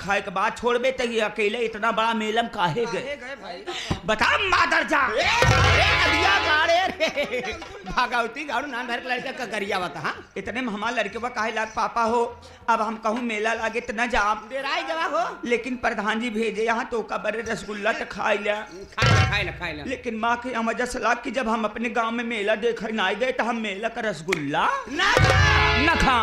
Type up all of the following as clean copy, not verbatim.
खाए के बाद छोड़बे तो ये अकेले इतना बड़ा मेलम काहे गए बता मादर जा भागवती गाड़ू नान भर के लड़का का गरिया बता। हाँ इतने में हमारे लड़के काहे लाग पापा हो अब हम कहूँ मेला लागे तो न जा हो लेकिन प्रधान जी भेजे यहाँ तो का बड़े रसगुल्ला तो खाई ला लेकिन माँ के यहाँ वजह से लाग कि जब हम अपने गांव में मेला देख ना गए तो हम मेला का रसगुल्ला न खा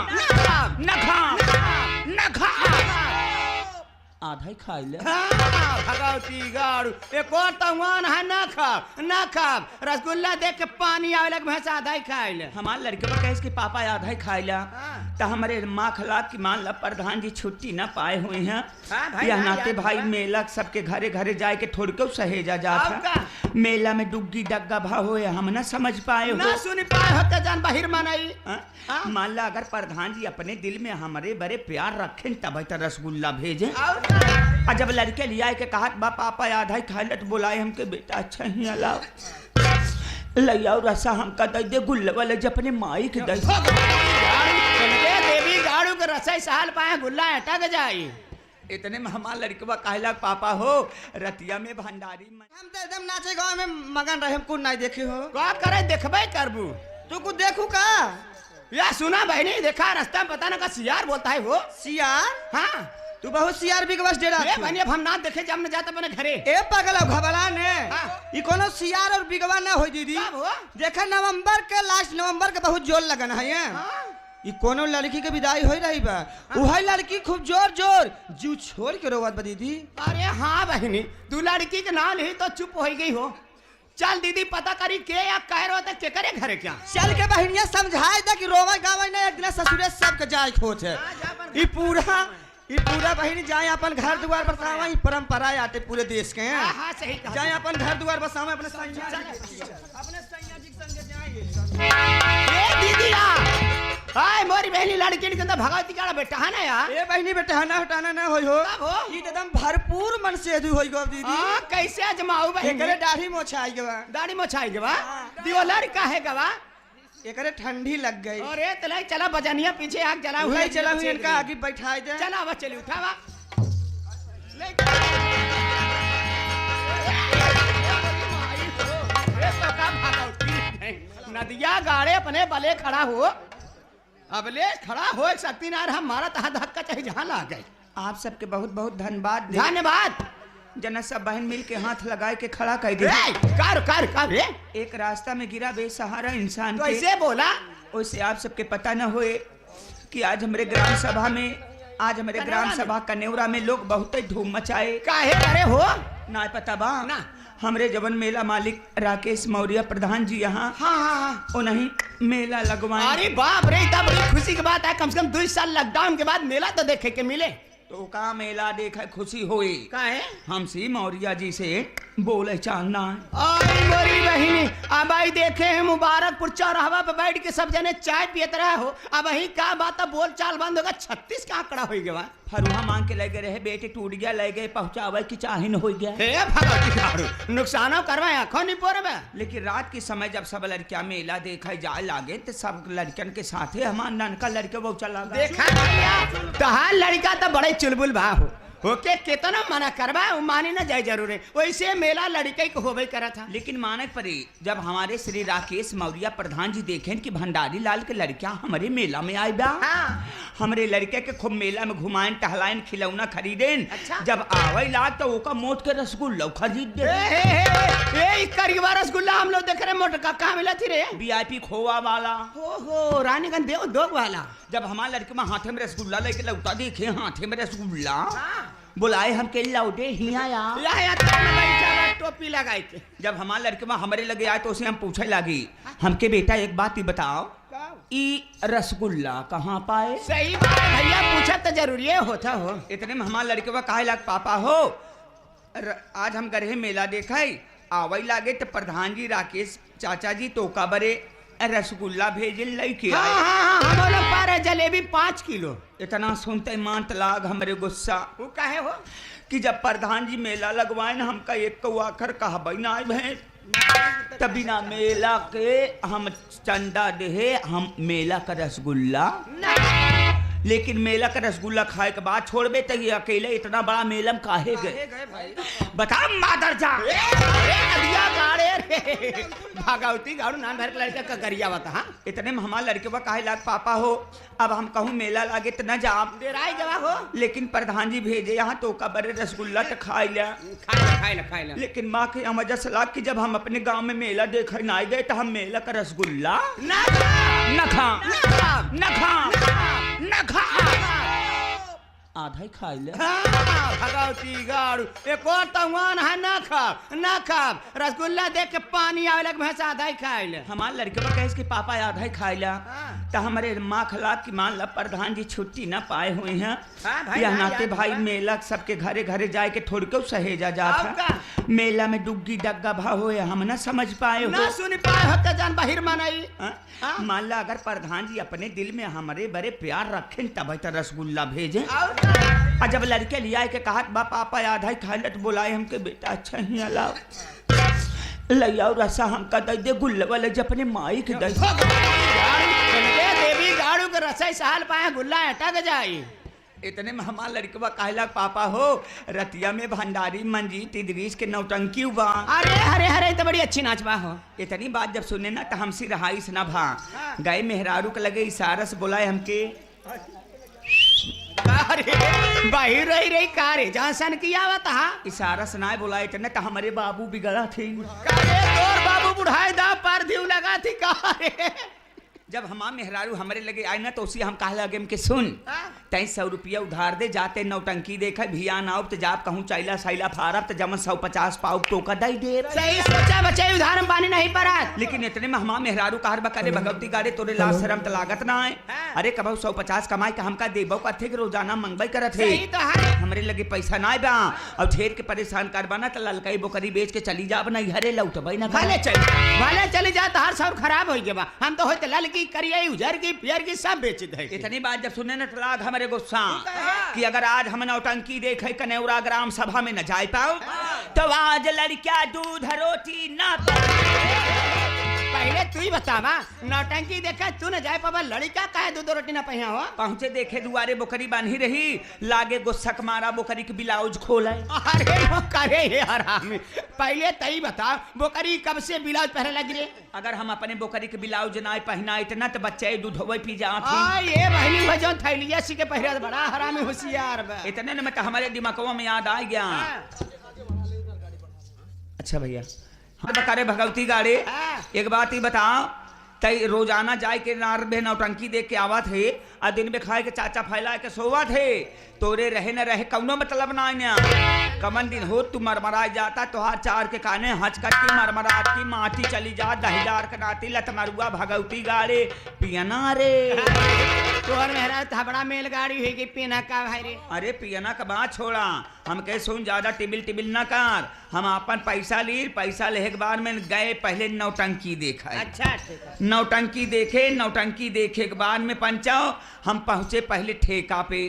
आधा ही खाई ले भगवती गाड़ू एक और तवान है ना खाब रसगुल्ला देख के पानी आवे लग भैंस आधा ही खाई ले। हमारे लड़के पर कहे कि पापा आधा ही खाई ला तो हमारे माँ खला की मान ला प्रधान जी छुट्टी ना पाए हुए हैं या नाते भाई मेला सबके घरे घरे जाए के थोड़ के सहेजा जाता मेला में डुग्गी डग्गा भाव हो हम ना समझ पाए ना सुन पाए होते जान बाहिर मनाई मान ला अगर प्रधान जी अपने दिल में हमारे बड़े प्यार रखें तब तो रसगुल्ला भेजे और जब लड़के लिया के कहा पापा आधा ही खा ले तो बुलाए हमके बेटा अच्छा ही अलाव लिया रसा हमका दे दे गुल्ले वाले जब अपने माई के दे देवी गाड़ू के रसा साल पाए गुल्ला अटक जाई। इतने में हमारा लड़कवा कहला पापा हो रतिया में भंडारी हम तो एकदम नाचे गाँव में मगन रहे हमको नहीं देखे हो का करे देखबे करबू तू कुछ देखू का या सुना बहनी देखा रास्ता में पता ना का सियार बोलता है वो सियार। हाँ तू बहुत सियार बिगवस डेरा बहनी अब हम ना देखे जब न जाता अपने घरे ए पगला घबला ने ई कोनो सियार और बिगवा ना होई दीदी देखा नवंबर के लास्ट नवंबर के बहुत जोर लगन है ये कोनो लड़की के विदाई हो रही बा वही लड़की खूब जोर जोर जू छोड़ के रोवत बा दीदी। अरे हाँ बहनी तू लड़की के नाम ही तो चुप हो गई हो चल दीदी पता करी के या कह रहे हो के करे घरे क्या चल के बहनिया समझाए दे कि रोवा गावे ने एक दिन ससुरे सब के जाए खोज है ई पूरा बहनी जाए अपन घर द्वार बसावा ई परंपरा आते पूरे देश के हैं। हां सही कहा जाए अपन घर द्वार बसावा अपने सैया जी संग जाए ए दीदी हाय मोरी बहनी लड़की के अंदर भगवती का बेटा है ना यार ए बहनी बेटा ना हटाना ना होई हो ई एकदम भरपूर मन से दू होई गो दीदी कैसे अजमाऊ बहनी एकरे दाढ़ी मोछाई गवा दाढ़ी मोछाई गवा दियो लड़का है गवा एकरे ठंडी लग गई अरे तले चला बजनिया पीछे आग जला हुआ है चला हुई इनका आगे बैठाई दे चला अब चली उठावा नदिया गाड़े अपने बले खड़ा हो अबले खड़ा हो एक शक्ति नार हमारा तहा धक्का चाहे जहाँ ला गए। आप सबके बहुत बहुत धन्यवाद धन्यवाद जना सब बहन मिल के हाथ लगाए के खड़ा कर दे कार एक रास्ता में गिरा बेसहारा इंसान तो ऐसे बोला वैसे आप सबके पता न होए कि आज हमारे ग्राम सभा कनेवरा में लोग बहुत ही धूम मचाए काहे अरे हो ना पता बा ना हमरे जवन मेला मालिक राकेश मौर्य प्रधान जी यहाँ हाँ नहीं मेला लगवाए। अरे बाप रे इतना बड़ी खुशी की बात है कम से कम 2 साल लॉकडाउन के बाद मेला तो देखे के मिले तो का मेला देखे खुशी होई काहे हमसे मौर्य जी से बोले चालना आई मोरी बहिनी अब आई देखे हैं मुबारकपुर चौराहा पे बैठ के सब जने चाय पियत रहा हो अब वही का बात बोल चाल बंद होगा 36 का आंकड़ा हो गया फरुहा मांग के लगे रहे बेटे टूट गया ले गए पहुंचावे की चाहे न हो गया हे भगवती नुकसानो करवाए आंखों नहीं पोरबे लेकिन रात के समय जब सब लड़कियां मेला देखा जाए लागे तो सब लड़कन के साथ हमारा ननका लड़के वो चला देखा तहार लड़का तो बड़े चुलबुल बा हो ओके कितना मना करवा मानी ना जाए जरूर है वैसे मेला लड़के को होबे करा था लेकिन मानक परी जब हमारे श्री राकेश मौर्य प्रधान जी देखें कि भंडारी लाल के लड़कियां हमारे मेला में आए बा हमारे लड़के के खूब मेला में घुमाएं टहलाएं खिलौना खरीदें जब आवे लाग तो ओका मोट के रसगुल्ला खरीद दे करीबा रसगुल्ला हम लोग देख रहे मोटका कहाँ मिला थी रे VIP खोवा वाला हो रानीगंज देव दोग वाला जब हमारे लड़के में हाथे में रसगुल्ला लेके लौटा देखे हाथे में रसगुल्ला बुलाए हम के लौटे टोपी लगाए के जब हमारे लड़के में हमारे लगे आए तो उसे हम पूछे लगी हमके बेटा एक बात ही बताओ ई रसगुल्ला कहाँ पाए सही बात भैया पूछा तो जरूरी होता हो इतने में हमारे लड़के में कहे लग पापा हो आज हम गए मेला देखा आवई लागे तो प्रधान जी राकेश चाचा जी तो का बरे रसगुल्ला भेजे लेके आए हम लोग पारे जलेबी 5 किलो इतना सुनते मांत लाग हमारे गुस्सा वो काहे हो कि जब प्रधान जी मेला लगवाए न हमका एक को आखर कहा ना भैंस तभी ना मेला के हम चंदा दे हम मेला का रसगुल्ला लेकिन मेला का रसगुल्ला खाए के बाद छोड़बे तो ये अकेले इतना बड़ा मेला में काहे गए बता मादर जा भागवती गाड़ू नान भर के लड़का का करिया बता। हाँ इतने में हमारे लड़के बा काहे लाग पापा हो अब हम कहूँ मेला लागे तो न जाब डेराई जवा हो लेकिन प्रधान जी भेजे यहाँ तो का बड़े रसगुल्ला तो खाई लिया खाई ला लेकिन माँ के वजह से लाग कि जब हम अपने गांव में मेला देखे ना गए तो हम मेला का रसगुल्ला न खा आधा ही खाई ले भगवती गाड़ू एक और तवान है ना खाब रसगुल्ला देख के पानी आवे लग भैंस आधा ही खाई ले। हमारे लड़के पर कहे कि पापा आधा ही खाई ला तो हमारे माँ खला की मान ला प्रधान जी छुट्टी ना पाए हुए हैं या नाते भाई मेला सबके घरे घरे जाए के थोड़ी क्यों सहेजा जाता मेला में डुग्गी डग्गा भाव हो हम ना समझ पाए हो ना सुन पाए हो तो जान बाहिर मनाई मान ला अगर प्रधान जी अपने दिल में हमारे बड़े प्यार रखें तब तो रसगुल्ला भेजे और जब लड़के लिया के कहा बा पापा आधा ही खाए तो बोलाए हमके बेटा अच्छा ही अलाव लइया रसा हमका दे दे गुल्ला वाले जब अपने माई के दे देवी गाड़ू के रसा साल पाए गुल्ला अटक जाई इतने में हमारा लड़कवा कहला पापा हो रतिया में भंडारी मंजीत इदरीस के नौटंकी हुआ अरे हरे हरे तो बड़ी अच्छी नाचवा हो। इतनी बात जब सुने ना तो हमसे रहाई से ना भा गए मेहरारू के लगे इशारा से बोलाए हमके बाहिर रही कार जहाँ किया बता इशारा से ना बोला इतने तो हमारे बाबू बिगड़ा थे तोर बाबू बुढ़ाई दा पर धी लगा थी कार जब हमार मेहरारू हमारे लगे आए ना तो उसी हम कहा लगे कि सुन 100 रुपया उधार दे जाते नौटंकी देखे भिया ना तो जाप कहूँ चाइला साइला फारब तो जमन 150 पाउ तो का दई दे सही सोचा बच्चे उधार में पानी नहीं पड़ा लेकिन इतने में हमार मेहरारू कहर बकरे भगवती गाड़े तोरे लाश शर्म तो लागत ना है अरे कब 150 कमाई का हमका देबो का थे रोजाना मंगवाई करत है हमरे लगे पैसा ना बा और ढेर के परेशान कर बना तो ललकाई बोकरी बेच के चली जा नहीं हरे लौटबई ना भले चली जा तो हर सब खराब हो गया हम तो होते लल की करिए उजर की पियर की सब बेच दे। इतनी बात जब सुने न तो लाग हमारे गुस्सा कि अगर आज हम नौटंकी देखे कनेउरा ग्राम सभा में न जा पाओ तो आज लड़कियां दूध रोटी ना पहले तू ही बतावा नौटंकी देखा तू न जाए पावा लड़का काहे दूध रोटी ना पहिया हो पहुंचे देखे दुआरे बोकरी बांधी रही लागे गुस्सक मारा बोकरी के ब्लाउज खोला अरे वो करे हे हरामी पहले तई बता बोकरी कब से ब्लाउज पहने लग रे अगर हम अपने बोकरी के ब्लाउज ना पहना इतना तो बच्चे दूध होवे पी जात ये बहनी भजो थैलिया सी के पहरे बड़ा हरामी होशियार बा इतने में तो हमारे दिमागों में याद आ गया अच्छा भैया हाँ बकारे भगवती गाड़े एक बात ही बताओ तई रोजाना जाए के नार बे नौटंकी देख के आवा थे और दिन में खाए के चाचा फैला के सोवा थे तोरे रहे न रहे कौनो मतलब ना कमन दिन हो तू मरमरा जाता तोहार चार के काने हचकट की मरमरात की माटी चली जा दहिलार कनाती लत मरुआ भगवती गाड़े पियना रे तोहर मेहरा थबड़ा मेल गाड़ी है कि पीना का भाई रे अरे पियना का बात छोड़ा हम कह सुन ज्यादा टिबिल ना कर हम अपन पैसा ले के बाद में गए पहले नौटंकी देखा अच्छा नौटंकी देखे के बाद में पंचाओ हम पहुंचे पहले ठेका पे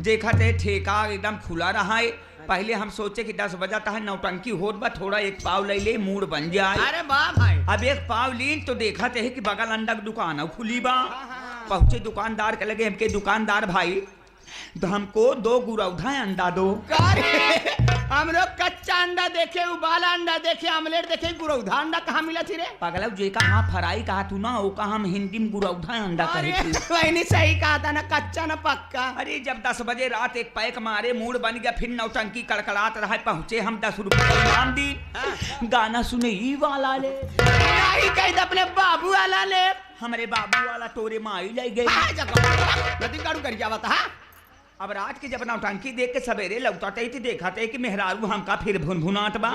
देखा थे ठेका एकदम खुला रहा है पहले हम सोचे कि 10 बजा है नौटंकी होत बा थोड़ा एक पाव ले ले मूड बन जाए अरे वाह भाई अब एक पाव लीन तो देखा थे कि बगल अंडा की दुकान खुली बा पहुंचे दुकानदार के लगे हमके दुकानदार भाई तो हमको 2 गुरौधा अंडा दो हम लोग कच्चा अंडा देखे उबाला अंडा देखे आमलेट देखे गुरौधा अंडा कहाँ मिला थी रे पगला जे का हाँ फराई कहा तू ना वो का हम हिंदी में गुरौधा अंडा कहे वही सही कहा था ना कच्चा ना पक्का अरे जब 10 बजे रात एक पैक मारे मूड बन गया फिर नौटंकी कड़कड़ात रहा पहुंचे हम 10 रुपये इनाम दी गाना सुने ई वाला ले कही अपने बाबू वाला ले हमारे बाबू वाला तोरे माई ले गई अब रात के जब नौटंकी देख के सवेरे लौटाते ही देखा थे कि मेहरारू हमका फिर भुनभुनात बा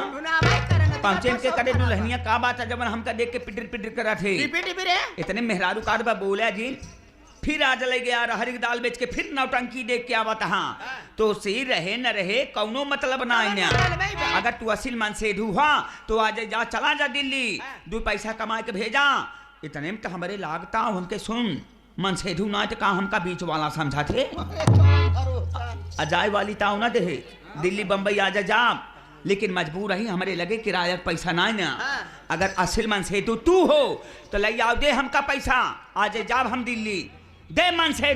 पहुंचे के करे दुल्हनिया का बात है जब हमका देख के पिटर पिटर करा थे इतने मेहरारू कार बा बोला जी फिर आज ले गया हरी दाल बेच के फिर नौटंकी देख के आवा था तो सही रहे न रहे कौनो मतलब ना अगर तू असिल मन से हुआ तो आज जा चला जा दिल्ली 2 पैसा कमा के भेजा इतने में तो हमारे लागता हमके सुन मन से ना तो का हमका बीच वाला समझा थे अजाय वाली ताऊ ना दे दिल्ली बम्बई आजा जा लेकिन मजबूर रही हमारे लगे किराया पैसा ना अगर असिल मन से तू हो तो ले आओ दे हमका पैसा आज जाब हम दिल्ली दे मन से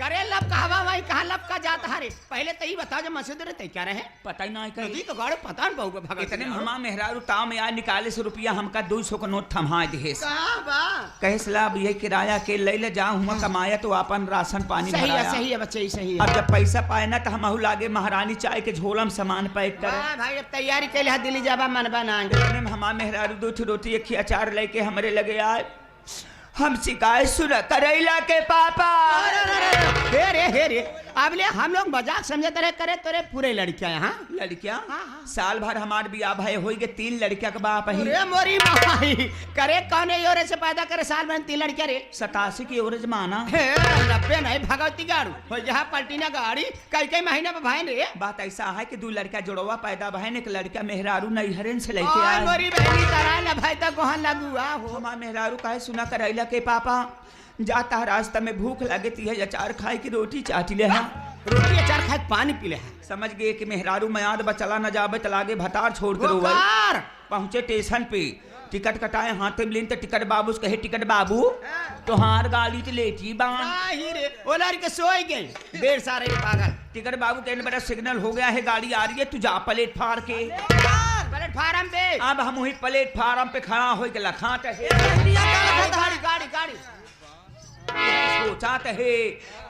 अरे लब कहवा भाई कहाँ लब का जाता है रे पहले तो ही बताओ जब मसूद रहते क्या रहे पता ही नहीं नदी कहीं तो गाड़ो पता न बहु भगत इतने हमा मेहरारू ताव में आज निकाले से रुपया हमका 200 का नोट थमा देस कहाँ बा कहे सलाब ये किराया के ले ले जा हुआ कमाया तो अपन राशन पानी भराया सही है बच्चे सही है अब जब पैसा पाए ना तो हम लागे महारानी चाय के झोलम सामान पैक करे वाह भाई अब तैयारी के लिए दिल्ली जाबा मनबा ना इतने में हमा मेहरारू 2 रोटी एक अचार लेके हमरे लगे आए हम शिकायत सुना करैला के पापा हे रे अब ले हम लोग मजाक समझते रहे करे तोरे पूरे लड़कियां यहाँ लड़कियां हाँ। साल भर हमार बियाह भाई होई गए 3 लड़कियां के बाप ही अरे मोरी माई करे कौने योरे से पैदा करे साल में 3 लड़कियां रे 87 की एवरेज माना हे 90 नहीं भगवती गाड़ू हो जहाँ पलटी ना गाड़ी कई महीने में भाई रे बात ऐसा है कि 2 लड़का जुड़वा पैदा बहन एक लड़का मेहरारू नैहरन से लेके ओए आए मोरी बहनी तरह ना भाई तक वहां लगुआ हो हमार मेहरारू काहे सुना करैला के पापा जाता है रास्ता में भूख लगती है अचार खाए की रोटी चाट ले है रोटी अचार खाए पानी पी ले है समझ गए कि मेहरारू मयाद बचला न जाबे तलागे भतार छोड़ कर गोकार पहुंचे स्टेशन पे टिकट कटाए हाथे में तो टिकट बाबू से कहे टिकट बाबू तोहार गाड़ी तो लेटी बा नहीं रे ओ लड़के सोई गई देर सारे पागल टिकट बाबू कहने बड़ा सिग्नल हो गया है गाड़ी आ रही है तू जा प्लेटफार्म के प्लेटफार्म पे अब हम वही प्लेटफार्म पे खड़ा हो के लखात है गाड़ी गाड़ी गाड़ी सोचात है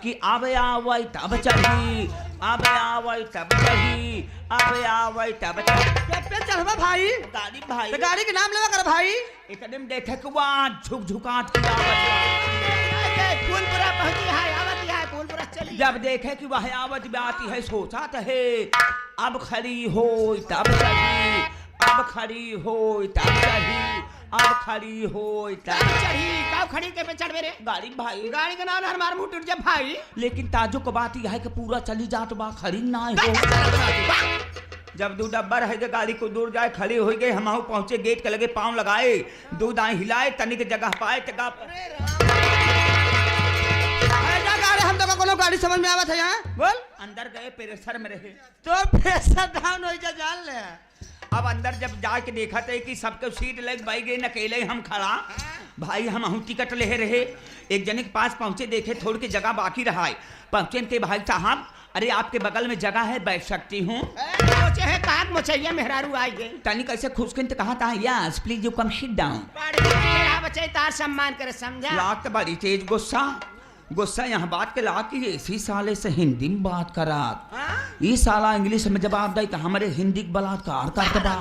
कि आवे आवई तब चढ़ी आवे आवई तब चढ़ी आवे आवई तब चढ़ी पे चढ़वा भाई गाड़ी भाई तो गाड़ी के नाम लेवा कर भाई एकदम देखे कि वहाँ झुक झुकात की आवाज फूलपुरा पहुंची है आवती है फूलपुरा चली जब देखे कि वह आवाज में आती है सोचात है अब खड़ी हो तब चढ़ी अब खड़ी हो तब चढ़ी अब खड़ी हो तब चढ़ी काव खड़ी के पे चढ़ मेरे गाड़ी भाई गाड़ी का नाम हमार मुंह टूट जा भाई लेकिन ताजो को बात यह है कि पूरा चली जात बा खड़ी ना हो जब 2 डब्बा रह गए गाड़ी को दूर जाए खड़ी हो गई हम पहुंचे गेट के लगे पांव लगाए 2 दाएं हिलाए तनिक जगह पाए जगह हम तो कोनो गाड़ी समझ में आवत है यहाँ बोल अंदर गए प्रेशर में रहे तो प्रेशर डाउन हो जा जान ले अब अंदर जब जाके देखा थे कि सबके सीट लग बाई गई अकेले हम खड़ा भाई हम टिकट ले रहे एक जने के पास पहुंचे देखे थोड़ के जगह बाकी रहा है पहुंचे के भाई साहब अरे आपके बगल में जगह है बैठ सकती हूँ सोचे है काट मोचैया मेहरारू आई गई तनी कैसे खुशकिन तो कहा था yes please you come sit down बच्चे तार सम्मान करे समझा लात बड़ी तेज गुस्सा यहाँ बात के ला कि इसी साले से हिंदी में बात करा ये साला इंग्लिश में जवाब दे तो हमारे हिंदी के बलात्कार करते बा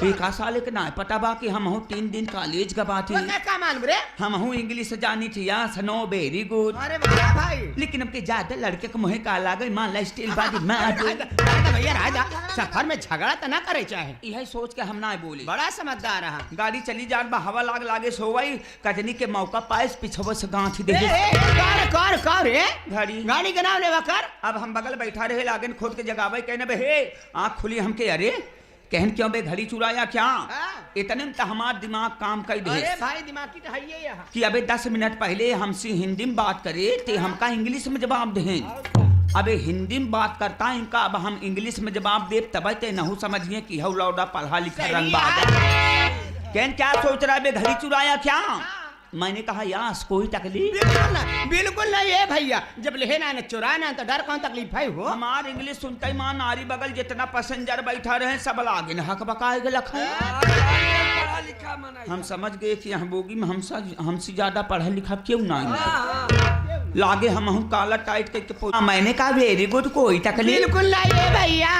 एक साले के ना पता बा कि हम 3 दिन कॉलेज का बात ही क्या मालूम रे हम इंग्लिश जानी थी यस नो वेरी गुड अरे वाह भाई लेकिन अब के ज्यादा लड़के को मुहे का लागे मान ला स्टील बाजी मैं भैया राजा सफर में झगड़ा तो ना करे चाहे यही सोच के हम ना बोली बड़ा समझदार रहा गाड़ी चली जान बा हवा लागे सोवाई कटनी के मौका पाए पिछवा से गांठ दे कार घड़ी गाड़ी के नाम लेवा कर अब हम बगल बैठा रहे लागन खोद के जगावे कहने बे हे आँख खुली हमके अरे कहन क्यों बे घड़ी चुराया क्या इतने में तो हमार दिमाग काम कर दे अरे भाई दिमाग की तो है ये यहाँ कि अबे 10 मिनट पहले हमसे हिंदी में बात करे ते हमका इंग्लिश में जवाब दे अबे हिंदी में बात करता इनका अब हम इंग्लिश में जवाब दे तब ते नहु समझिए कि हौ लौड़ा पढ़ा लिखा रंग कहन क्या सोच रहा है बे घड़ी चुराया क्या मैंने कहा यास कोई तकलीफ बिल्कुल नहीं है भैया जब लेना न चुराना तो डर कौन तकलीफ है हो हमार इंग्लिश सुनते ही मां नारी बगल जितना पैसेंजर बैठा रहे सब लागे न हक बकाए गए हम समझ गए कि यहाँ बोगी में हमसे ज्यादा पढ़ा लिखा क्यों ना लागे हम काला टाइट करके मैंने कहा वेरी गुड कोई तकलीफ बिल्कुल नहीं है भैया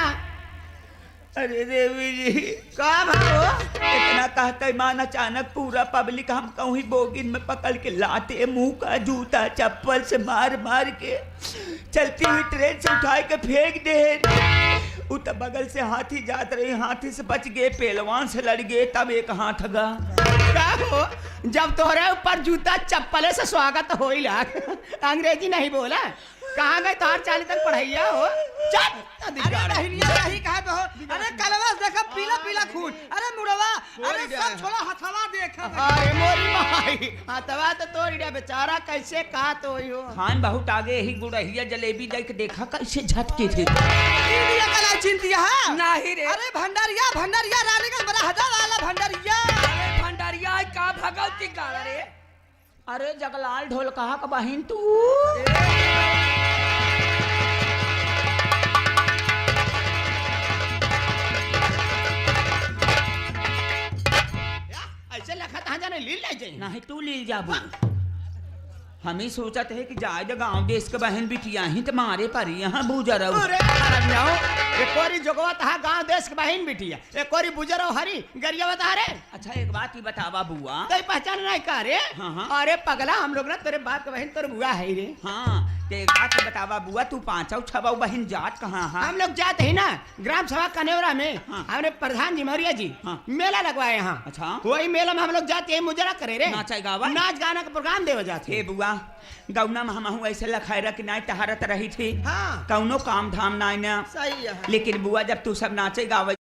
अरे देवी जी का भाव इतना कहते मान अचानक पूरा पब्लिक हम कहूँ बोगिन में पकड़ के लाते मुंह का जूता चप्पल से मार मार के चलती हुई ट्रेन से उठा के फेंक दे उत बगल से हाथी जात रहे हाथी से बच गए पहलवान से लड़ गए तब एक हाथ गा हो जब तोहरे ऊपर जूता चप्पल से स्वागत हो ही लाग अंग्रेजी नहीं बोला कहाँ गए तार 40 तक पढ़ैया हो अरे रहिया रही कहाँ पे हो अरे कलवा देखा पीला पीला खून अरे मुड़वा अरे सब छोड़ा हथवा देखा अरे मोरी भाई हथवा तो तोड़ बेचारा कैसे कहा तो हो खान बहुत आगे ही गुड़हिया जलेबी देख देखा कैसे झटके थे इंडिया का चिंतिया है नहीं रे अरे भंडारिया भंडारिया रानी का बड़ा हजा वाला भंडारिया अरे भंडारिया का भगवती गाड़ा रे अरे जगलाल ढोल कहा का बहिन तू ऐसे लखा कहाँ जाने लील ले जाए नहीं तू ली जाबू हम ही सोचते है कि जाए गाँव देश के बहन बिटिया ही तुम्हारे पर यहाँ बूझा रहो अरे हरामियाओ, एक कोरी जोगवा तहा गांव देश के बहन बिटिया, एक कोरी बुजरो हरी गरिया बता रे। अच्छा एक बात ही बतावा बुआ तो पहचान नहीं का रे? हाँ, हाँ। अरे पगला हम लोग ना तेरे बाप के बहन तेरे बुआ है रे। हाँ तो एक बात ही बतावा बुआ तू पांचौ छबाऊ बहन जात कहाँ है? हम लोग जाते ही ना ग्राम सभा कनेवरा में, हाँ। हमने प्रधान जी मौर्य जी हाँ। मेला लगवाए यहाँ। अच्छा। वही मेला में हम लोग जाते हैं मुजरा करे रे, नाचा गावा? नाच गाना का प्रोग्राम देवे जाते हे बुआ गौना में हम ऐसे लखायरा कि नहीं तहारत रही थी हाँ कौनो काम धाम नहीं ना सही है। लेकिन बुआ जब तू सब नाचे गावे